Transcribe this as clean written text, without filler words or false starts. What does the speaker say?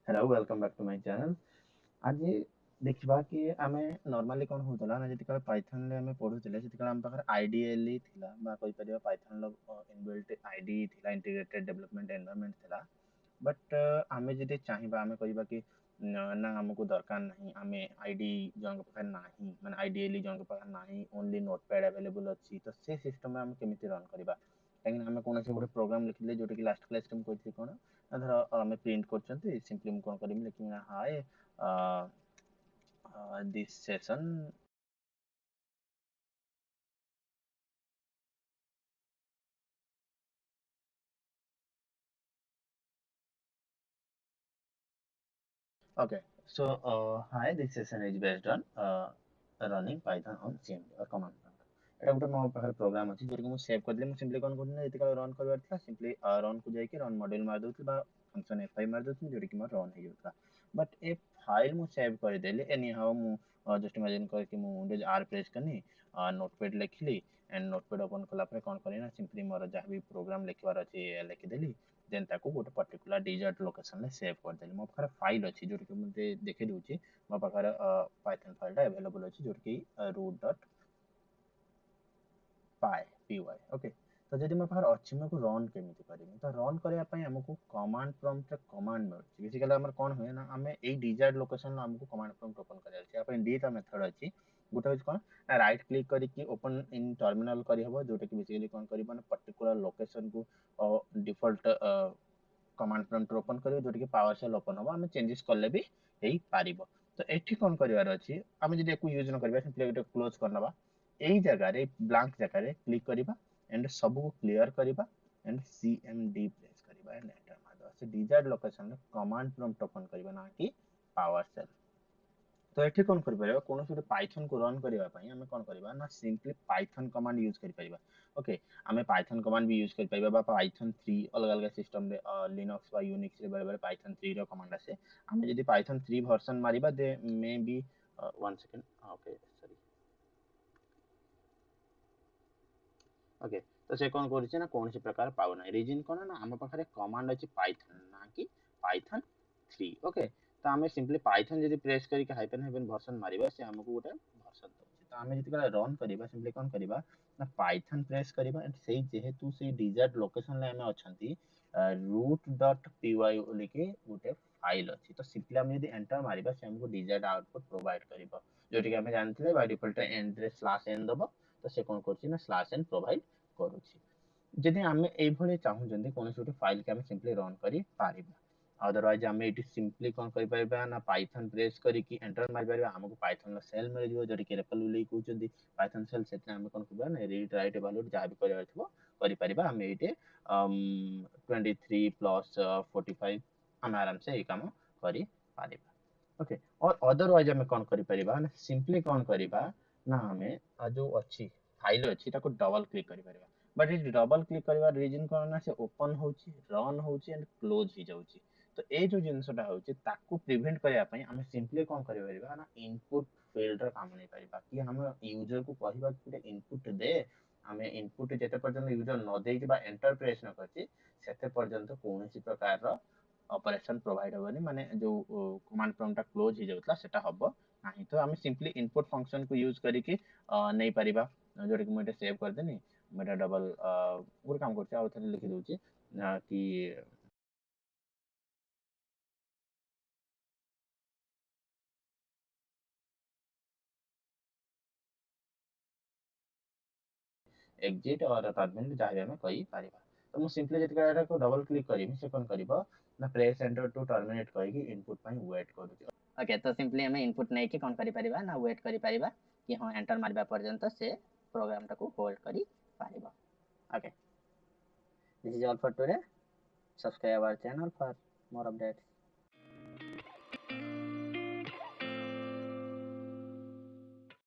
Hello welcome back to my channel. आज देखिबा कि आमे नॉर्मली कोन होतला ना जति काल पाइथन ले हमें पढुतिले जति काल हम पाखर आईडीएल थिला बा कोइ परिबा पाइथन लो इनबिल्ट आईडी थिला इंटीग्रेटेड डेवलपमेंट एनवायरनमेंट थिला। बट आमे जति चाहिबा आमे कहिबा कि ना हमको दरकार नहीं आमे आईडी जन के पाखर नाही माने आईडीएल जन के पाखर नाही ओनली नोटपैड अवेलेबल अछि तो से सिस्टम में हम केमिति रन करबा काहे हमें कोन से गोटे प्रोग्राम लिखले जोटे कि लास्ट क्लास टाइम कोइ कोन धर आमे प्रिंट करछंती सिंपली हम कोन करिम लेकिन हाय this session okay so hi this session is based on running python on cmd or command prompt एटा गुटे मो पाखर प्रोग्राम अछि जोर कि मु सेव कर दिले मु सिंपली कोन करने एति काल रन करबार था सिंपली रन को जाय कि रन मॉड्यूल मार दोति बा फंक्शन f5 मार दोति जोर कि मोर रन हे जोता बट ए फाइल मु सेव कर देले एनी हाउ मु जस्ट इमेजिन कर कि मु विंडोज आर प्रेस करनी नोटपैड लिखली एंड नोटपैड ओपन कला पर कोन करी ना सिंपली मोर जहां भी प्रोग्राम लिखबार अछि लिखि देली देन ताको गोटे पर्टिकुलर डिजार्ट लोकेशन ले सेव कर देली मो पाखर फाइल अछि जोर कि मु देखि दोछि मो पाखर पाइथन फाइल टा अवेलेबल अछि जोर कि root.py ओके तो जदि मो पाखर अछि मको रन केमिति करिमि तो रन करया पई हमको कमांड प्रॉम्प्ट रे कमांड मिलछि बेसिकली हमर कोन होय ना हमें एई डिजार्ट लोकेशन हमको कमांड प्रॉम्प्ट ओपन करया अछि अपन दीटा मेथड अछि गोटे होय कोन राइट क्लिक करी कि ओपन इन टर्मिनल करी हबो जोटे कि बेसिकली कोन करी माने पर्टिकुलर लोकेशन को डिफॉल्ट कमांड प्रॉम्प्ट ओपन करियो जोटे कि पावर शेल ओपन हबो हमें चेंजेस करले भी हेई पारिबो तो एठी कोन करिवार अछि हमें जदि एको यूज न करबा सिंपली एटा क्लोज करनबा एई जगह रे ब्लैंक जगह रे क्लिक करिबा एंड सब को क्लियर करिबा एंड cmd प्रेस करिबा एंड एंटर मारबा से डिजायर्ड लोकेशन रे कमांड प्रॉम्प्ट ओपन करिबा ना कि पावर शेल तो एठी कोन करि परिबा कोनो से पाइथन को रन करिबा पई हमें कोन करिबा ना सिंपली पाइथन कमांड यूज करि परिबा ओके हमें पाइथन कमांड भी यूज करि परिबा बा पाइथन 3 अलग अलग सिस्टम रे लिनक्स बा यूनिक्स रे बड़े बड़े पाइथन 3 रो कमांड आसे हमें यदि पाइथन 3 वर्जन मारिबा दे maybe one second okay sorry okay तो से कोन करिছে ना कोन से प्रकार पाउ ना रीजन कोन ना हम पाखरे कमांड अछि पाइथन ना कि पाइथन 3 ओके तो हमें सिंपली पाइथन यदि प्रेस करी के हाइफन हाइफन वर्जन मारिबा से हमको गोटे वर्जन दउछि तो हमें जति रन करिबा सिंपली कोन करिबा ना पाइथन प्रेस करिबा एंड सेही जेहेतु से डिजार्ट लोकेशन ले हमें अछंती root.py लिखि गोटे फाइल अछि तो सिंपली हम यदि एंटर मारिबा से हमको डिजार्ट आउटपुट प्रोवाइड करिबो जोटि कि हमें जानथिले बाय डिफॉल्ट एंड रे स्लैश n दबो तो से कोन करछि ना स्लैश n प्रोवाइड करूछि जदि हमें एई भले चाहू जंदी कोन सोटे फाइल के हम सिंपली रन करी पारिबा अदरवाइज हमें इट सिंपली कोन करि पाइबा ना पाइथन प्रेस करी कि एंटर मारि पारिबा हमको पाइथन ला सेल मिल जिवो जोटि कि रेपल उली कहउचंदी पाइथन सेल सेते हमें कोन करबा ना रीड राइट इवैल्यूएट जहा भी करबा थिबो करि पारिबा हमें इटे 23 प्लस 45 हम आराम से ए काम करी पारिबा ओके और अदरवाइज हमें कोन करि पारिबा ना सिंपली कोन करिबा ना हमें जो अच्छी फाइल अच्छी ताको डबल क्लिक करि पारिबा बट ये डबल क्लिक करबा रीजन कोन ना से ओपन होउची रन होउची एंड क्लोज ही जाउची तो ए जो जिंसटा होउची ताको प्रिवेंट करया पई हम सिंपली कोन करि परिबा ना इनपुट फील्ड रे काम नै परिबा कि हम यूजर को कहबा कि इनपुट दे हमें इनपुट जेते पर्यंत यूजर न दे कि बा एंटर प्रेस न करची सेते पर्यंत कोनोसी प्रकार रो ऑपरेशन प्रोवाइड होबनी माने जो कमांड प्रॉम्प्ट क्लोज ही जाउतला सेटा हबो नाही तो हम सिंपली इनपुट फंक्शन को यूज करी कि नै परिबा जोटे कि मटे सेव कर देनी मेरा डबल गुड काम करছে ଆଉ ଥରେ लिखि दउची कि एग्जिट और टर्मिनल जहाँ भी कही पारिबा तो मु सिंपली जति एटा को डबल क्लिक करिमि से कोन करिवो ना प्रेस एंटर टू टर्मिनेट कहि कि इनपुट पई वेट करूची ओके तो सिंपली हमें इनपुट नै कि कोन करि परिबा ना वेट करि परिबा कि हां एंटर मारबा पर्यंत से प्रोग्राम टा को होल्ड करि Paribas okay this is all for today subscribe our channel for more updates